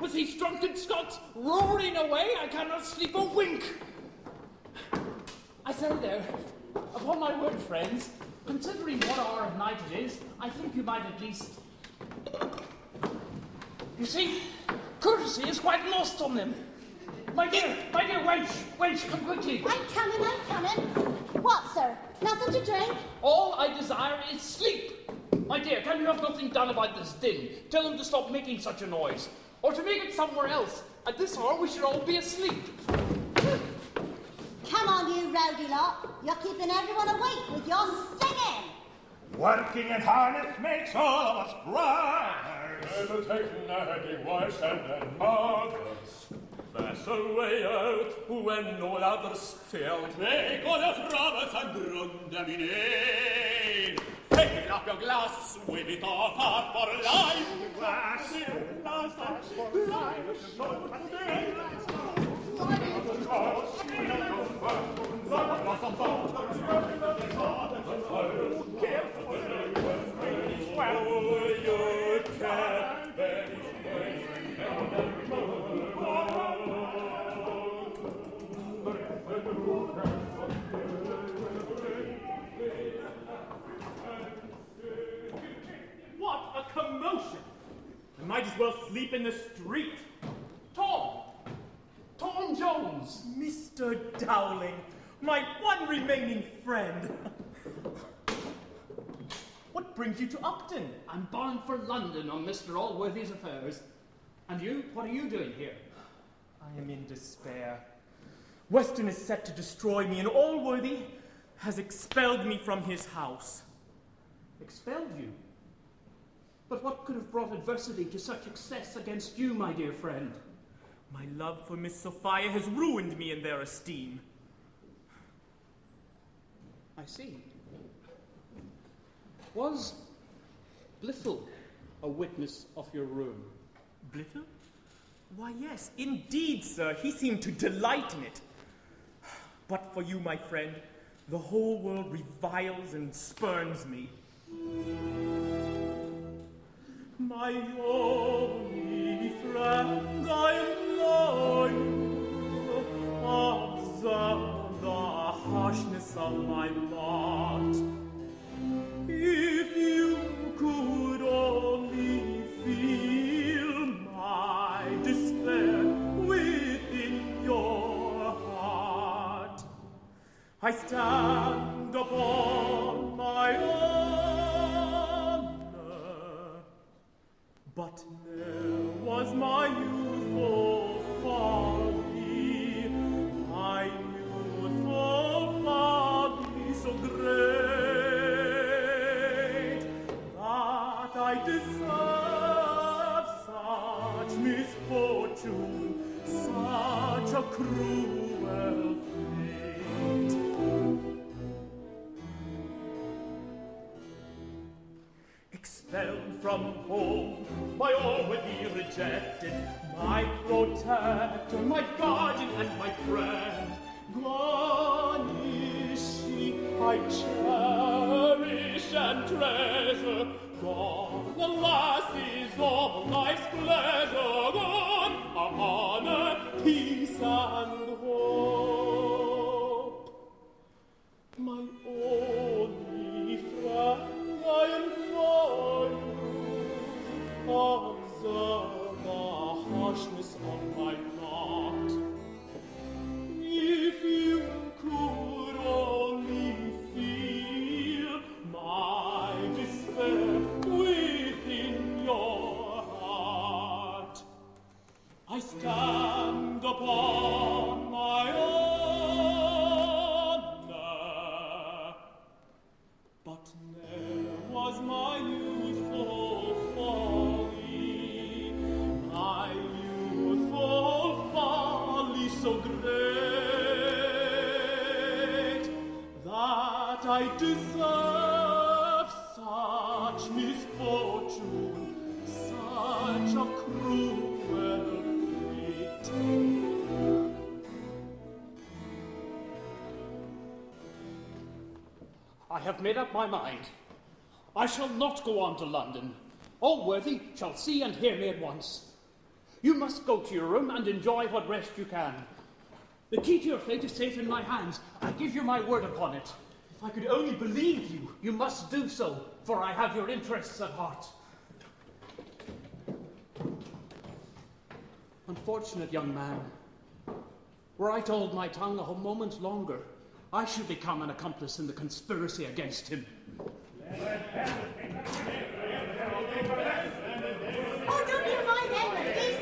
With these drunken Scots roaring away, I cannot sleep a wink. I say there, upon my word, friends, considering what hour of night it is, I think you might at least... You see, courtesy is quite lost on them. My dear wench, come quickly. I'm coming. What, sir? Nothing to drink? All I desire is sleep. My dear, can you have nothing done about this din? Tell them to stop making such a noise. Or to make it somewhere else. At this hour, we should all be asleep. Come on, you rowdy lot. You're keeping everyone awake with your singing. Working in harness makes all of us bright. Never take nagging wives and mothers. Pass away out when all others fail. Take all your troubles and run them in air. Fill up your glass with it all apart for life. Glass for life. What a commotion! I might as well sleep in the street. Tom Jones! Mr. Dowling, my one remaining friend. What brings you to Upton? I'm bound for London on Mr. Allworthy's affairs. And you? What are you doing here? I am in despair. Western is set to destroy me, and Allworthy has expelled me from his house. Expelled you? But what could have brought adversity to such excess against you, my dear friend? My love for Miss Sophia has ruined me in their esteem. I see. Was Blifil a witness of your ruin? Blifil? Why, yes, indeed, sir. He seemed to delight in it. But for you, my friend, the whole world reviles and spurns me. My only friend, I implore you, observe the harshness of my lot. If you could only feel my despair within your heart, I stand upon my honor, but ne'er was my youthful folly, my youthful folly so great that I deserve such misfortune, such a cruel fate. Expelled from home, my Allworthy rejected, my protector, my guardian, and my friend. Gone is she, I cherish and treasure. Gone, alas, is all life's pleasure. Gone are honor, peace, and hope. My only friend, I implore you, observe the harshness of my lot. If you could only feel my despair within your heart, I stand upon my honor, but ne'er was my youthful folly, my youthful folly so great that I deserve such misfortune, such a cruel fate. I have made up my mind. I shall not go on to London. Allworthy shall see and hear me at once. You must go to your room and enjoy what rest you can. The key to your fate is safe in my hands. I give you my word upon it. If I could only believe you, you must do so, for I have your interests at heart. Unfortunate young man. Were I to hold my tongue a moment longer, I should become an accomplice in the conspiracy against him. Oh, don't you mind them, ladies.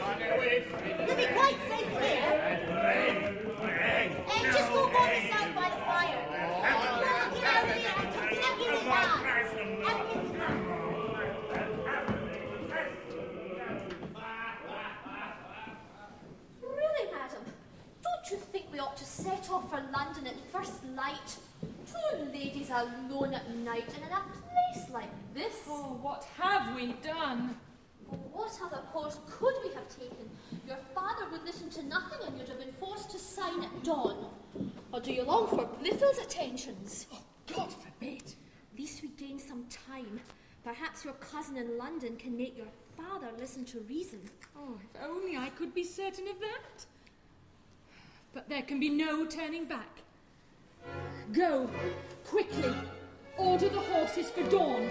You'll be quite safe here. Just go by the side by the fire. Get out here. Get out here now. Really, madam, don't you think we ought to set off for London at first light? Two ladies alone at night and in a place like this. Oh, what have we done? What other course could we have taken? Your father would listen to nothing and you'd have been forced to sign at dawn. Or do you long for Blifil's attentions? Oh, God forbid. At least we gain some time. Perhaps your cousin in London can make your father listen to reason. Oh, if only I could be certain of that. But there can be no turning back. Go, quickly. Order the horses for dawn.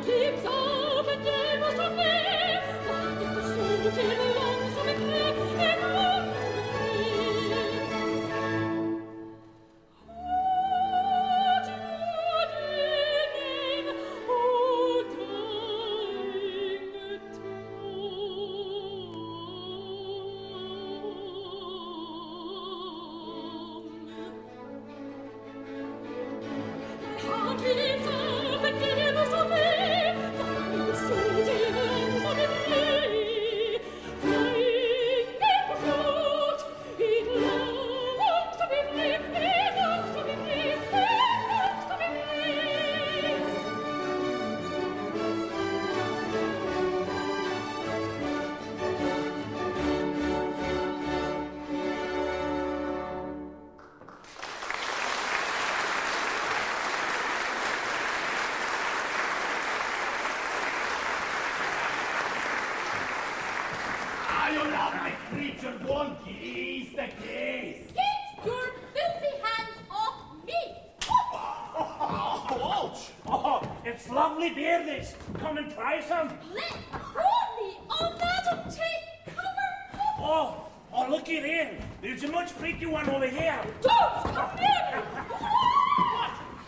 keeps up and never to flee. Like it was so till it longs to be free, it longs to be free. Oh, darling, oh, darling Tom. Heart keeps up and never to flee. Like it was so till it longs to be free. Flying in pursuit, it longs to be free, it longs to be free, it longs to be free. Are you not my creature one geese the geese? Get your filthy hands off me! Ouch! Oh, it's lovely beer this. Come and try some. Let go me! Oh, madam, take cover! Oh, looky there. There's a much pretty one over here. Don't come near me!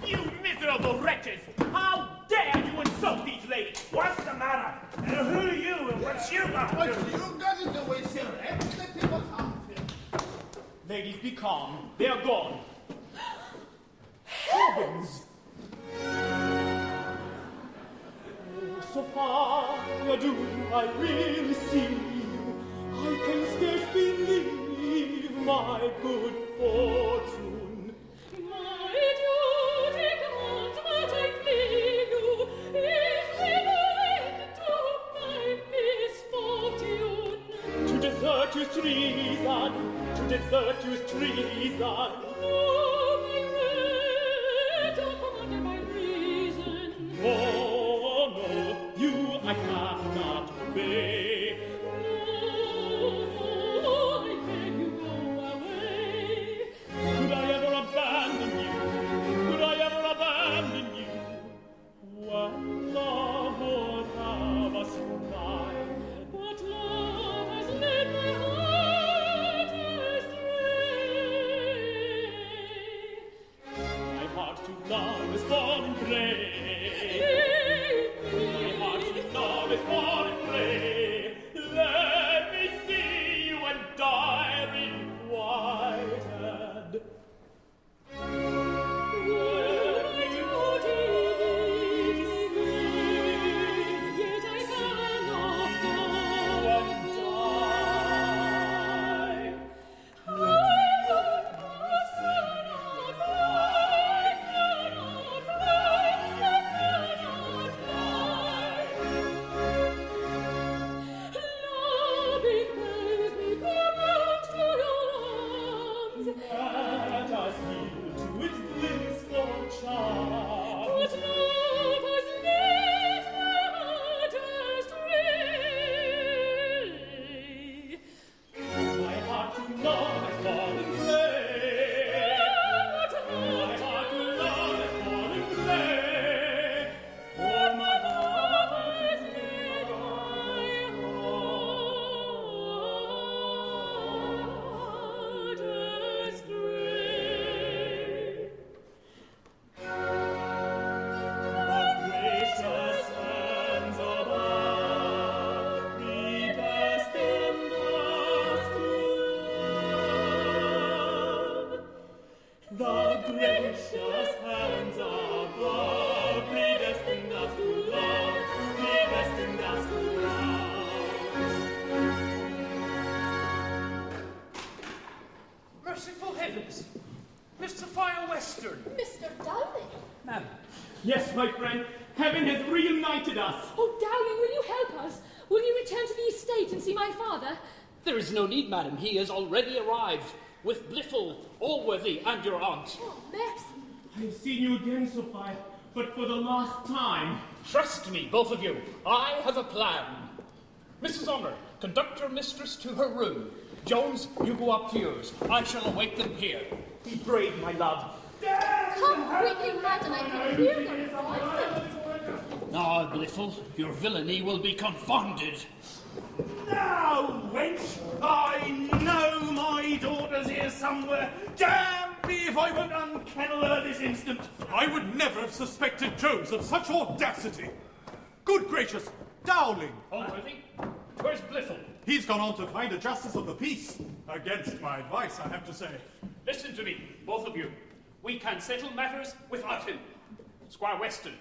You miserable wretches! How dare you insult these ladies? What's the matter? Who are you and what's your matter? You got it the way, sir. Everything was unfair. Ladies, be calm. They are gone. Heavens! Oh, Sophia, do I really see you? I can scarce believe my good fortune. My duty commands that I flee you. Is there no end to my misfortune? To desert you's treason. To desert you's treason. No, my word, commanded by reason. Oh, no, you I cannot obey. No, I beg you go away. Could I ever abandon you? Could I ever abandon you? When love would have us united. But love has led my heart astray. My heart to love is fallen prey. My heart to love is fallen prey. Let me see you and die requited. Yet I cannot go And die. Let us yield to its blissful charm. But love has led my heart astray. My heart to love has fallen prey. My heart to love has fallen prey. For my heart has led my Heart astray. The gracious hands above predestined us to love. The gracious hands above predestined us to love. Predestined us to love. Merciful heavens! Miss Sophia Western! Mr. Dowling! Ma'am, Yes, my friend, heaven has reunited us. Oh, Dowling, will you help us? Will you return to the estate and see my father? there is no need, madam. He has already arrived with Blifil, Allworthy, and your aunt. Oh, mercy. I've seen you again, Sophia, but for the last time. Trust me, both of you. I have a plan. Mrs.Honour, conduct your mistress to her room. Jones, you go up to yours. I shall await them here. Be brave, my love. Come quickly, madam. I can hear their voices. Ah, Blifil, your villainy will be confounded. Now, wench, I know my daughter's here somewhere. Damn me if I won't unkennel her this instant. I would never have suspected Jones of such audacity. Good gracious, Dowling! Allworthy, where's Blifil? He's gone on to find a justice of the peace. Against my advice, I have to say. Listen to me, both of you. We can settle matters without him. Squire Western,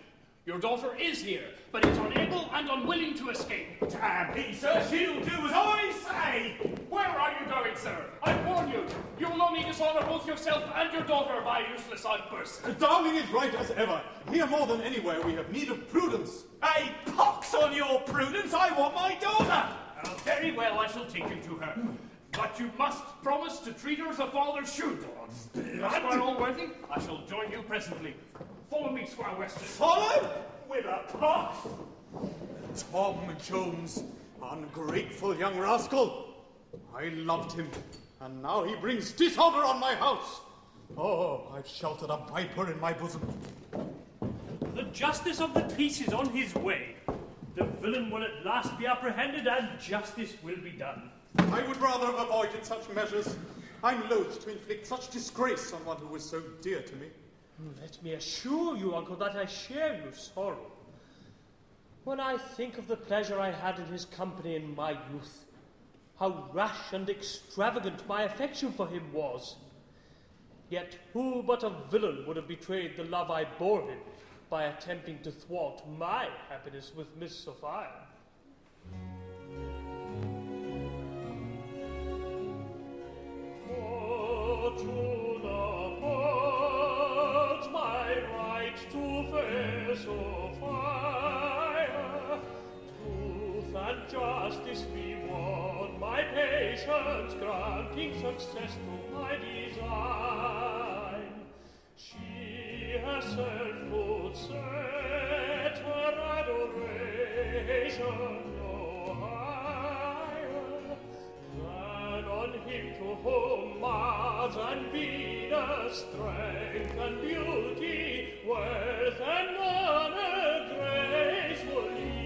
your daughter is here, but is unable and unwilling to escape. Damn me, sir, she'll do as I say. Where are you going, sir? I warn you, you will only dishonour both yourself and your daughter by a useless outburst. Dowling is right as ever. Here more than anywhere we have need of prudence. Hey, pox on your prudence, I want my daughter. Very well, I shall take you to her. But you must promise to treat her as a father should. Squire Allworthy, I shall join you presently. Follow me, Squire Western. Follow? With a pox? Tom Jones, ungrateful young rascal. I loved him, and now he brings dishonour on my house. Oh, I've sheltered a viper in my bosom. The justice of the peace is on his way. The villain will at last be apprehended, and justice will be done. I would rather have avoided such measures. I'm loath to inflict such disgrace on one who was so dear to me. Let me assure you, uncle, that I share your sorrow. When I think of the pleasure I had in his company in my youth, how rash and extravagant my affection for him was. Yet who but a villain would have betrayed the love I bore him by attempting to thwart my happiness with Miss Sophia? Fortune upholds my right to fair Sophia. Truth and justice reward my patience, granting success to my design. She herself would set her adoration no higher than on him to whom Mars and Venus, strength and beauty, worth and honor gracefully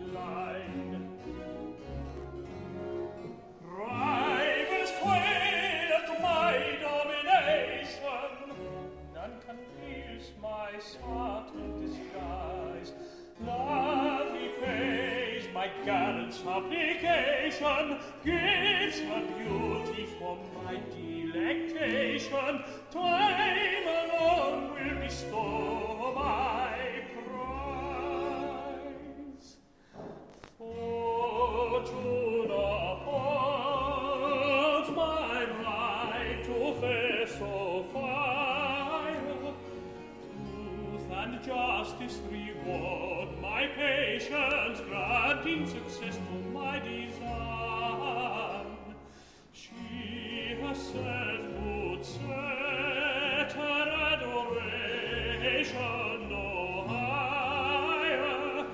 incline. Rivals quail at my domination, none can pierce my subtle disguise. Love he pays my gallant supplication, gives her beauty for my delectation. Time alone will bestow my prize. Fortune upholds my right to fair Sophia. Truth and justice reward my patience, granting success to my design. She herself would set her adoration no higher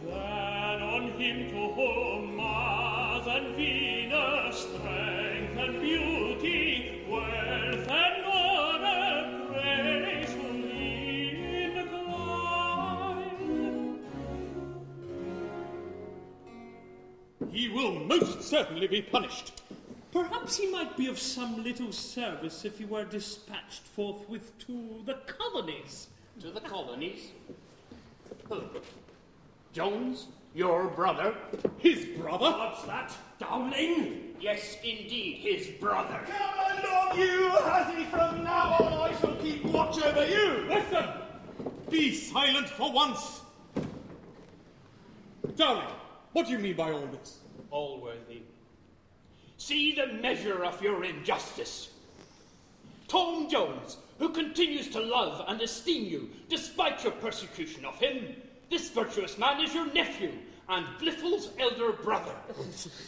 than on him to whom Mars and Venus, strength and beauty, wealth and honor gracefully incline. He will most certainly be punished. Perhaps he might be of some little service if he were dispatched forthwith to the colonies. To the colonies? Oh. Jones, your brother. His brother? What's that, Dowling? Yes, indeed, his brother. Come along, you hussy. From now on, I shall keep watch over you. Listen! Be silent for once. Dowling, what do you mean by all this? Allworthy, see the measure of your injustice. Tom Jones, who continues to love and esteem you despite your persecution of him, this virtuous man is your nephew and Blifil's elder brother.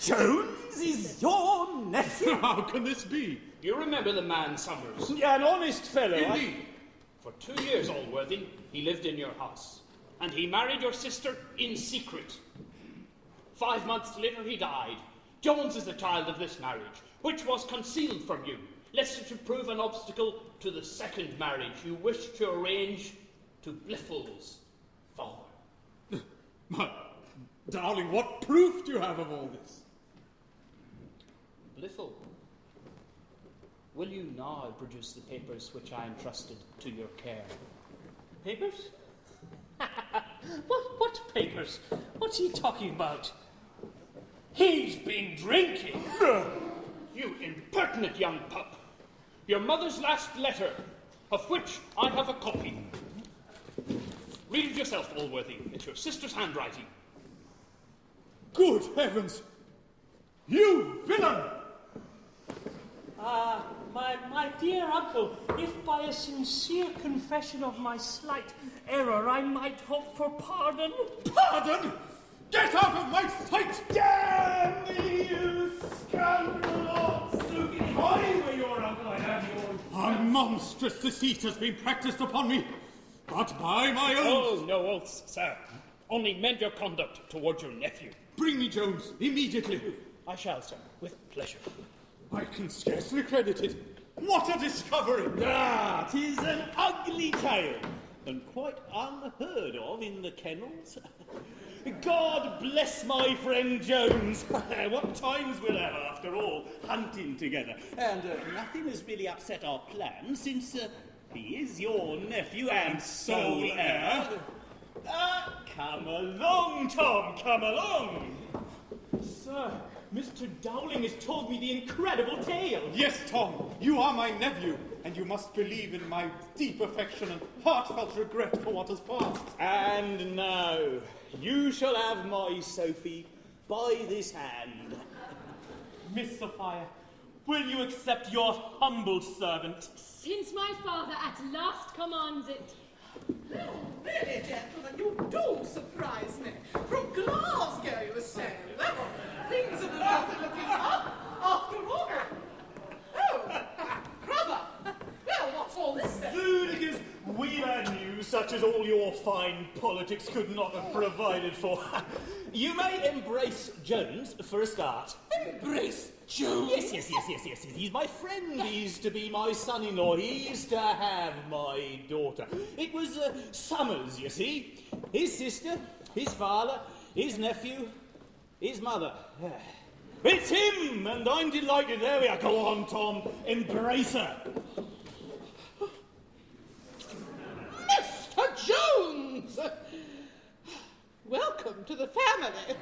Jones is your nephew? How can this be? You remember the man Summers? An honest fellow. Indeed. For 2 years, Allworthy, he lived in your house, and he married your sister in secret. 5 months later, he died. Jones is the child of this marriage, which was concealed from you, lest it should prove an obstacle to the second marriage you wish to arrange to Blifil's father. Dowling, what proof do you have of all this? Blifil, will you now produce the papers which I entrusted to your care? Papers? What papers? What's he talking about? He's been drinking. You impertinent young pup. Your mother's last letter, of which I have a copy. Read it yourself, Allworthy. It's your sister's handwriting. Good heavens! You villain! My dear uncle, if by a sincere confession of my slight error I might hope for pardon... Pardon? Get out of my sight! Damn you, scoundrel! Sophia, if I were your uncle, I'd have yours. A monstrous deceit has been practiced upon me, but by my oath... Oh, no oaths, sir. Only mend your conduct towards your nephew. Bring me Jones, immediately. I shall, sir, with pleasure. I can scarcely credit it. What a discovery! Ah, 'tis an ugly tale, and quite unheard of in the kennels. God bless my friend Jones. What times we'll have, after all, hunting together. And nothing has really upset our plans since he is your nephew and sole heir. Come along, Tom, come along. Sir, Mr. Dowling has told me the incredible tale. Yes, Tom, you are my nephew, and you must believe in my deep affection and heartfelt regret for what has passed. And now, you shall have my Sophie by this hand. Miss Sophia, will you accept your humble servant? Since my father at last commands it. Really, gentlemen, you do surprise me. From Glasgow, you were saying. Things are rather looking up, after all. Oh, brother. Well, what's all this then? Because we've had news such as all your fine politics could not have provided for. You may embrace Jones for a start. Embrace Jones? Yes. He's my friend. He's to be my son-in-law. He's to have my daughter. It was Summers, you see. His sister, his father, his nephew, his mother. It's him, and I'm delighted. There we are. Go on, Tom. Embrace her. Mr. Jones! Welcome to the family.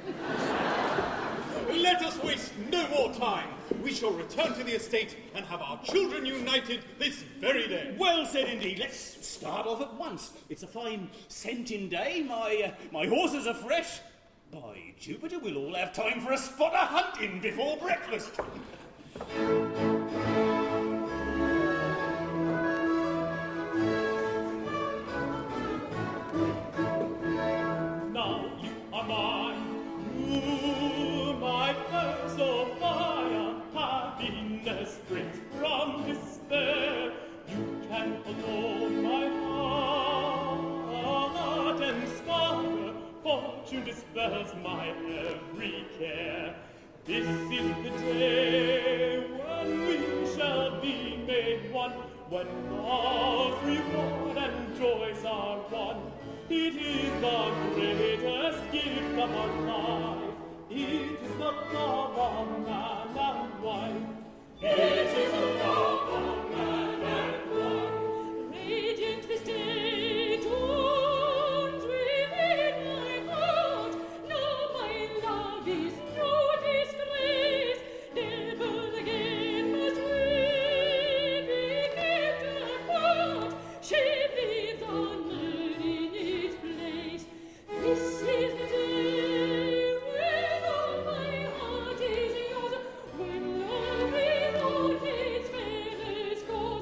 Let us waste no more time. We shall return to the estate and have our children united this very day. Well said indeed. Let's start off at once. It's a fine scenting day. My horses are fresh. By Jupiter, we'll all have time for a spot of hunting before breakfast. Now you are mine, you, my fair Sophia. Happiness springs from despair. You can alone my heart inspire. Fortune dispels my every care. This is the day when we shall be made one, when love's reward and joys are won. It is the greatest gift of our life. It is the love of man and wife. It is the love of man and wife. Radiant this day dawns within my heart. Now my love is no disgrace. Never again must we be kept apart. She lives honored in its place. This is the day when all my heart is yours. When love with all its feathers goes.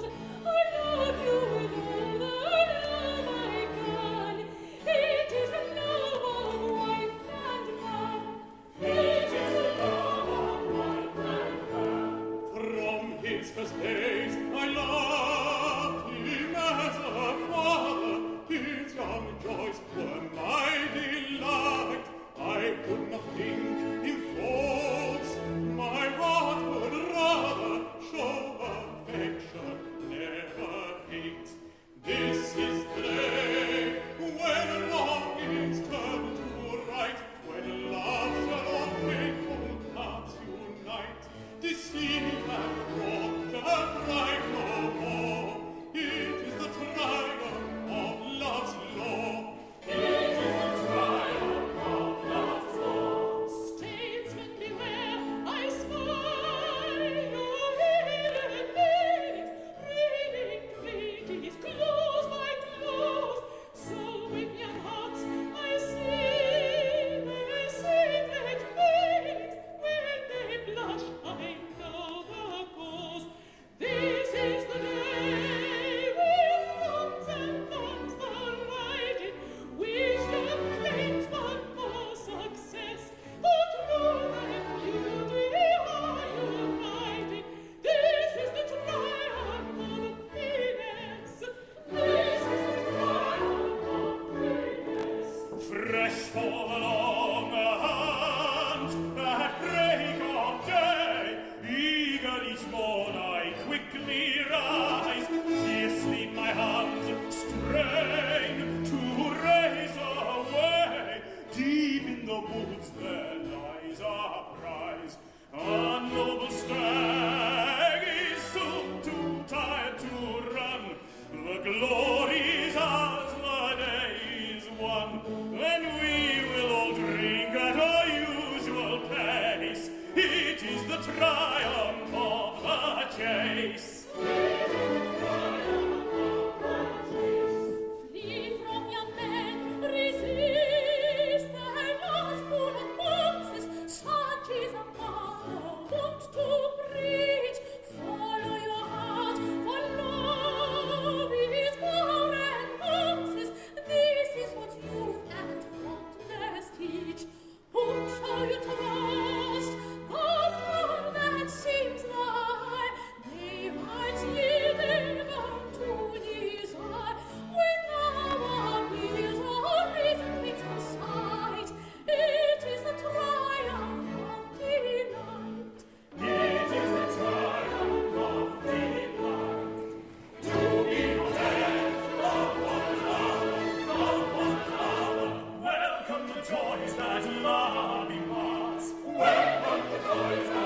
is for the long hunt. At break of day, eager each morn I quickly rise. Fiercely my hands strain to race away. Deep in the woods there lies a prize. A noble stag is soon too tired to run. The glories as the day is won. Then we will all drink at our usual pace. It is the triumph of the chase. Flee from young men, resist their lust full of boxes. Such is a power wont to preach. Follow your heart, for love is power and boxes. This is what youth and fondness teach. Whom shall you trust? The one that seems nigh. They hearts yielded unto desire. When our wills are reason makes no sight, it is the triumph of delight. It is the triumph of delight. To be content, love one another. Welcome the joys that love imparts. Welcome the joys that